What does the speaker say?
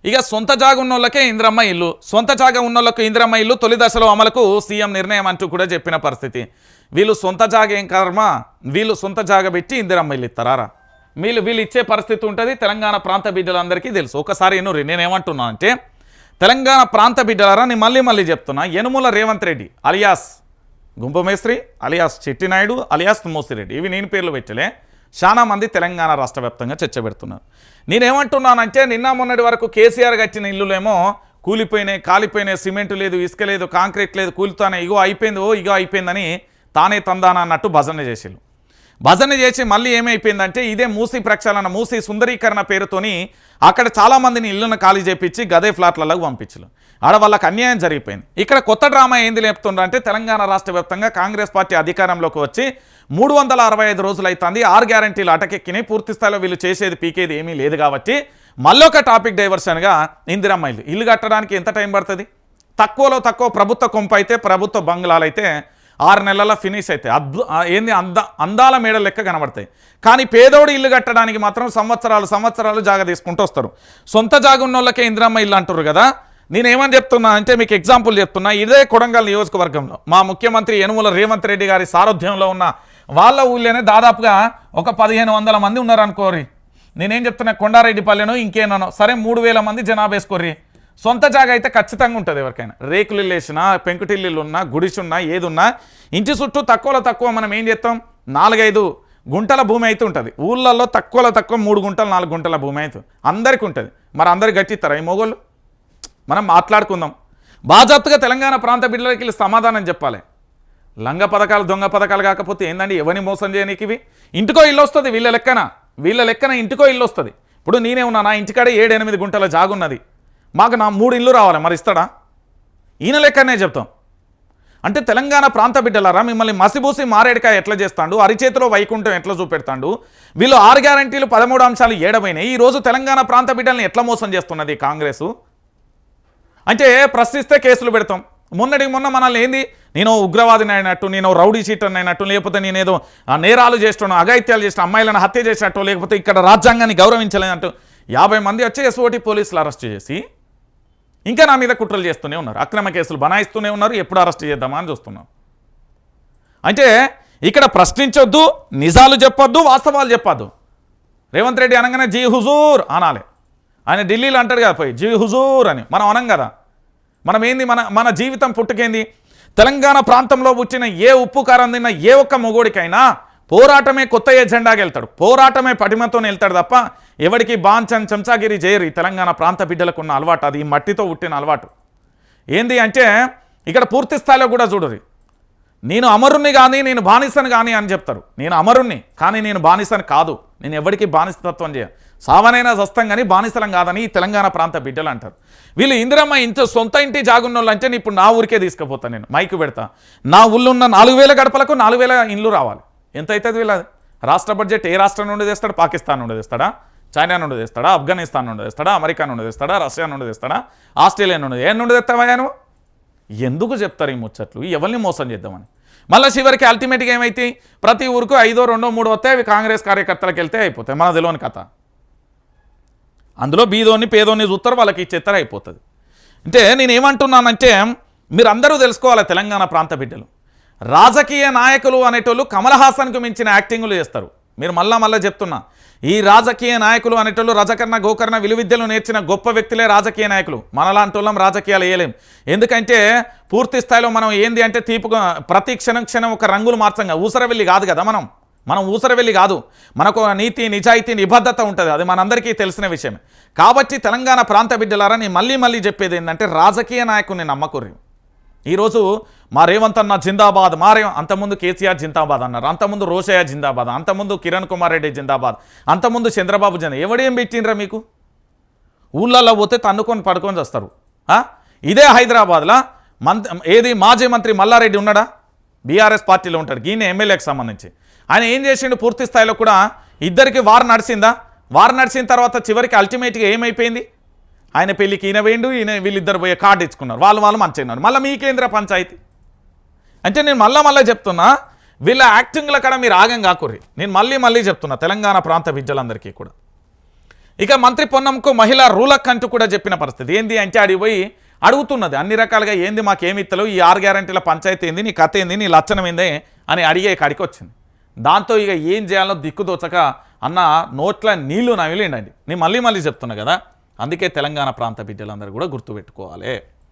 ఇక సొంత జాగా ఉన్నోళ్ళకే ఇందిరమ్మ ఇల్లు, సొంత జాగా ఉన్నోళ్ళకు ఇందిరమ్మ ఇల్లు తొలి దశలో అమలుకు సీఎం నిర్ణయం అంటూ కూడా చెప్పిన పరిస్థితి. వీళ్ళు సొంత జాగా ఏం కర్మ, వీళ్ళు సొంత జాగా పెట్టి ఇందిరమ్మ ఇల్లు ఇస్తారా? వీళ్ళు ఇచ్చే పరిస్థితి ఉంటుంది. తెలంగాణ ప్రాంత బిడ్డలందరికీ తెలుసు. ఒకసారి ఎన్నురి, నేనేమంటున్నా అంటే తెలంగాణ ప్రాంత బిడ్డలారా, నేను మళ్ళీ చెప్తున్నా, యనుమల రేవంత్ రెడ్డి అలియాస్ గుంపమేశ్రీ, అలియాస్ చెట్టినాయుడు, అలియాస్ మోసిరెడ్డి, ఇవి నేను పేర్లు పెట్టలే, చాలా మంది తెలంగాణ రాష్ట్ర వ్యాప్తంగా చర్చ పెడుతున్నారు. నేనేమంటున్నానంటే నిన్న మొన్నటి వరకు కేసీఆర్ కట్టిన ఇల్లులేమో కూలిపోయినాయి, కాలిపోయినాయి, సిమెంట్ లేదు, ఇసుక లేదు, కాంక్రీట్ లేదు, కూలితోనే ఇగో అయిపోయింది, ఇగో అయిపోయిందని తానే తందానా అన్నట్టు భజన చేసిళ్ళు. భజన చేసి మళ్ళీ ఏమైపోయిందంటే ఇదే మూసీ ప్రక్షాళన, మూసీ సుందరీకరణ పేరుతోని అక్కడ చాలామందిని ఇళ్లను ఖాళీ చేపించి గదే ఫ్లాట్లకు పంపించు. ఆడ వాళ్ళకి అన్యాయం జరిగిపోయింది. ఇక్కడ కొత్త డ్రామా ఏంది లేపుతుండ్రంటే తెలంగాణ రాష్ట్ర వ్యాప్తంగా కాంగ్రెస్ పార్టీ అధికారంలోకి వచ్చి 365 రోజులు అవుతుంది. 6 గ్యారంటీలు అటకెక్కినాయి. పూర్తి స్థాయిలో వీళ్ళు చేసేది పీకేది ఏమీ లేదు కాబట్టి మళ్ళొక టాపిక్ డైవర్షన్గా ఇందిరమ్మ ఇల్లు కట్టడానికి ఎంత టైం పడుతుంది? తక్కువలో తక్కువ ప్రభుత్వ కొంప అయితే, ప్రభుత్వ బంగ్లాలు అయితే 6 నెలల ఫినిష్ అయితే ఏంది అందాల మేడ లెక్క కనబడతాయి. కానీ పేదోడు ఇల్లు కట్టడానికి మాత్రం సంవత్సరాలు జాగా తీసుకుంటూ వస్తారు. సొంత జాగా ఉన్న వాళ్ళకే ఇందిరమ్మ ఇల్లు అంటారు కదా. నేనేమని చెప్తున్నా అంటే మీకు ఎగ్జాంపుల్ చెప్తున్నా. ఇదే కొడంగల్ నియోజకవర్గంలో మా ముఖ్యమంత్రి యనుమల రేవంత్ రెడ్డి గారి సారథ్యంలో ఉన్న వాళ్ళ ఊళ్ళోనే దాదాపుగా ఒక 1500 మంది ఉన్నారనుకోరి. నేనేం చెప్తున్నా, కొండారెడ్డిపల్లెనో ఇంకేనో సరే 3000 మంది జనాభా వేసుకోర్రి. సొంత జాగా అయితే ఖచ్చితంగా ఉంటుంది ఎవరికైనా. రేకులు వేసినా, పెంకుటిల్లు ఉన్నా, గుడిసున్నా, ఏదున్నా ఇంటి చుట్టూ తక్కువలో తక్కువ మనం ఏం చేస్తాం, 4-5 గుంటల భూమి అయితే ఉంటుంది. ఊళ్ళల్లో తక్కువలో తక్కువ 3 గుంటలు 4 గుంటల భూమి అయితే అందరికీ ఉంటుంది. మరి అందరు గట్టిస్తారా ఈ మొగోళ్ళు? మనం మాట్లాడుకుందాం. బాజాప్తుగా తెలంగాణ ప్రాంత బిడ్డలకి వీళ్ళు సమాధానం చెప్పాలి. లంగ పథకాలు, దొంగ పథకాలు కాకపోతే ఏందండి, ఎవరిని మోసం చేయనీకి ఇవి? ఇంటికో ఇల్లు వస్తుంది వీళ్ళ లెక్కన ఇంటికో ఇల్లు వస్తుంది. ఇప్పుడు నేనే ఉన్నా, నా ఇంటికాడే 7-8 గుంటల జాగున్నది, మాకు నా 3 ఇల్లు రావాలి, మరి ఇస్తాడా? ఈయన లెక్కనే చెప్తాం. అంటే తెలంగాణ ప్రాంత బిడ్డలారా, మిమ్మల్ని మసిబూసి మారేడుకాయ ఎట్లా చేస్తాడు, అరిచేతిలో వైకుంఠం ఎట్లా చూపెడతాడు. వీళ్ళు 6 గ్యారంటీలు 13 అంశాలు ఏడమైనాయి. ఈరోజు తెలంగాణ ప్రాంత బిడ్డల్ని ఎట్లా మోసం చేస్తున్నది కాంగ్రెస్ అంటే ప్రశ్నిస్తే కేసులు పెడతాం. మొన్న మనల్ని ఏంది, నేను ఉగ్రవాదిని అయినట్టు, నేను రౌడీ షీటర్ని అయినట్టు, లేకపోతే నేనేదో నేరాలు చేస్తున్నాను, అఘాయిత్యాలు చేసిన, అమ్మాయిలను హత్య చేసినట్టు, లేకపోతే ఇక్కడ రాజ్యాంగాన్ని గౌరవించలేనట్టు 50 మంది వచ్చి ఎస్ఓటి పోలీసులు అరెస్ట్ చేసి ఇంకా నా మీద కుట్రలు చేస్తూనే ఉన్నారు. అక్రమ కేసులు బనాయిస్తూనే ఉన్నారు. ఎప్పుడు అరెస్ట్ చేద్దామా అని చూస్తున్నాం. అంటే ఇక్కడ ప్రశ్నించొద్దు, నిజాలు చెప్పొద్దు, వాస్తవాలు చెప్పొద్దు. రేవంత్ రెడ్డి అనగానే జీ హుజూర్ అనాలి. ఆయన ఢిల్లీలో అంటాడు కదా పోయి జీ హుజూర్ అని, మనం అనం కదా. మనం ఏంది, మన జీవితం పుట్టుకేంది, తెలంగాణ ప్రాంతంలో పుట్టిన ఏ ఉప్పు కారం తిన్న ఏ ఒక్క మొగోడికైనా పోరాటమే కొత్త ఎజెండాగా వెళ్తాడు, పోరాటమే పటిమతో వెళ్తాడు తప్ప ఎవరికి బాంచన్ చెంచాగిరి చేయరు. తెలంగాణ ప్రాంత బిడ్డలకు ఉన్న అలవాటు అది, మట్టితో పుట్టిన అలవాటు. ఏంది అంటే ఇక్కడ పూర్తి స్థాయిలో కూడా చూడరు, నేను అమరుణ్ణి కానీ నేను బానిసను కానీ అని చెప్తారు. నేను అమరుణ్ణి కానీ నేను బానిసను కాదు, నేను ఎవరికి బానిసతత్వం చేయ, సావనైనా చస్తాం కానీ బానిసలం కాదని ఈ తెలంగాణ ప్రాంత బిడ్డలు అంటారు. వీళ్ళు ఇందిరమ్మ సొంత ఇంటి జాగున్నోళ్ళు అంటే ఇప్పుడు నా ఊరికే తీసుకుపోతాను, నేను మైకు పెడతా. నా ఊళ్ళో ఉన్న 4000 గడపలకు 4000 ఇండ్లు రావాలి. ఎంత అవుతుంది వీళ్ళ రాష్ట్ర బడ్జెట్? ఏ రాష్ట్రం నుండి తెస్తాడా? పాకిస్తాన్ నుండి తెస్తాడా? చైనా నుండి తెస్తాడా? ఆఫ్ఘనిస్తాన్ నుండి తెస్తాడా? అమెరికా నుండి తెస్తాడా? రష్యా నుండి తెస్తాడా? ఆస్ట్రేలియా నుండి ఏ నుండి తెస్తావా? నువ్వు ఎందుకు చెప్తారు ఈ ముచ్చట్లు? ఎవరిని మోసం చేద్దామని. మళ్ళీ చివరికి అల్టిమేట్గా ఏమైతే ప్రతి ఊరికి 5, 2, 3 వస్తాయి. అవి కాంగ్రెస్ కార్యకర్తలకు వెళ్తే అయిపోతాయి. మన తెలియని కథ. అందులో బీదోని పేదోని చూస్తారు, వాళ్ళకి ఇచ్చేస్తారు, అయిపోతుంది. అంటే నేనేమంటున్నానంటే మీరు అందరూ తెలుసుకోవాలి, తెలంగాణ ప్రాంత బిడ్డలు రాజకీయ నాయకులు అనేటోళ్ళు కమల్ హాసన్కు మించిన యాక్టింగ్లు చేస్తారు. మీరు మళ్ళా చెప్తున్నా, ఈ రాజకీయ నాయకులు అనేటోళ్ళు రజకర్ణ గోకర్ణ విలువిద్యలు నేర్చిన గొప్ప వ్యక్తులే రాజకీయ నాయకులు. మనలాంటి వాళ్ళం రాజకీయాలు వేయలేం. ఎందుకంటే పూర్తి స్థాయిలో మనం ఏంది అంటే తీపుగా ప్రతి క్షణం ఒక రంగులు మార్చంగా ఊసరవెల్లి కాదు కదా. మనం ఊసరవెల్లి కాదు, మనకు నీతి నిజాయితీ నిబద్ధత ఉంటుంది, అది మనందరికీ తెలిసిన విషయమే. కాబట్టి తెలంగాణ ప్రాంత బిడ్డలారా, నేను మళ్ళీ చెప్పేది ఏంటంటే రాజకీయ నాయకుని నమ్మకుర్రి. ఈరోజు మా రేవంత్ అన్న జిందాబాద్, అంతకుముందు కేసీఆర్ జిందాబాద్ అన్నారు, అంతకుముందు రోషయ్య జిందాబాద్, అంతకుముందు కిరణ్ కుమార్ రెడ్డి జిందాబాద్, అంతకుముందు చంద్రబాబు జిందా. ఎవడేం పెట్టిండ్రా మీకు? ఊళ్ళల్లో పోతే తన్నుకొని పడుకొని వస్తారు. ఇదే హైదరాబాద్లో ఏది మాజీ మంత్రి మల్లారెడ్డి ఉన్నాడా? బీఆర్ఎస్ పార్టీలో ఉంటాడు, ఈయన ఎమ్మెల్యేకి సంబంధించి. ఆయన ఏం చేసిండు? పూర్తి స్థాయిలో కూడా ఇద్దరికి వార్ నడిచిందా? వార్ నడిచిన తర్వాత చివరికి అల్టిమేట్గా ఏమైపోయింది? ఆయన పెళ్ళికి ఈయన వేయండు, వీళ్ళిద్దరు పోయే కార్డు ఇచ్చుకున్నారు, వాళ్ళు మంచిగా. మళ్ళీ మీ కేంద్ర పంచాయతీ అంటే నేను మళ్ళీ చెప్తున్నా, వీళ్ళ యాక్టింగ్ల కాడ మీరు ఆగం కాకుర్రి. నేను మళ్ళీ చెప్తున్నా తెలంగాణ ప్రాంత బిడ్డలందరికీ కూడా, ఇక మంత్రి పొన్నంకు మహిళా రూలక్ అంటూ కూడా చెప్పిన పరిస్థితి. ఏంది అంటే అడిగి పోయి అడుగుతున్నది అన్ని రకాలుగా, ఏంది మాకేమి ఇత్తలేవు, ఈ 6 గ్యారంటీల పంచాయతీ ఏంది, నీ కథ ఏంది, నీ లక్షణం ఏంది అని అడిగే కాడికి వచ్చింది. దాంతో ఇక ఏం చేయాలో దిక్కుదోచక అన్న నోట్ల నీళ్లు నమిలిండండి. నేను మళ్ళీ చెప్తున్నా కదా, అందుకే తెలంగాణ ప్రాంత బిడ్డలందరూ కూడా గుర్తుపెట్టుకోవాలి.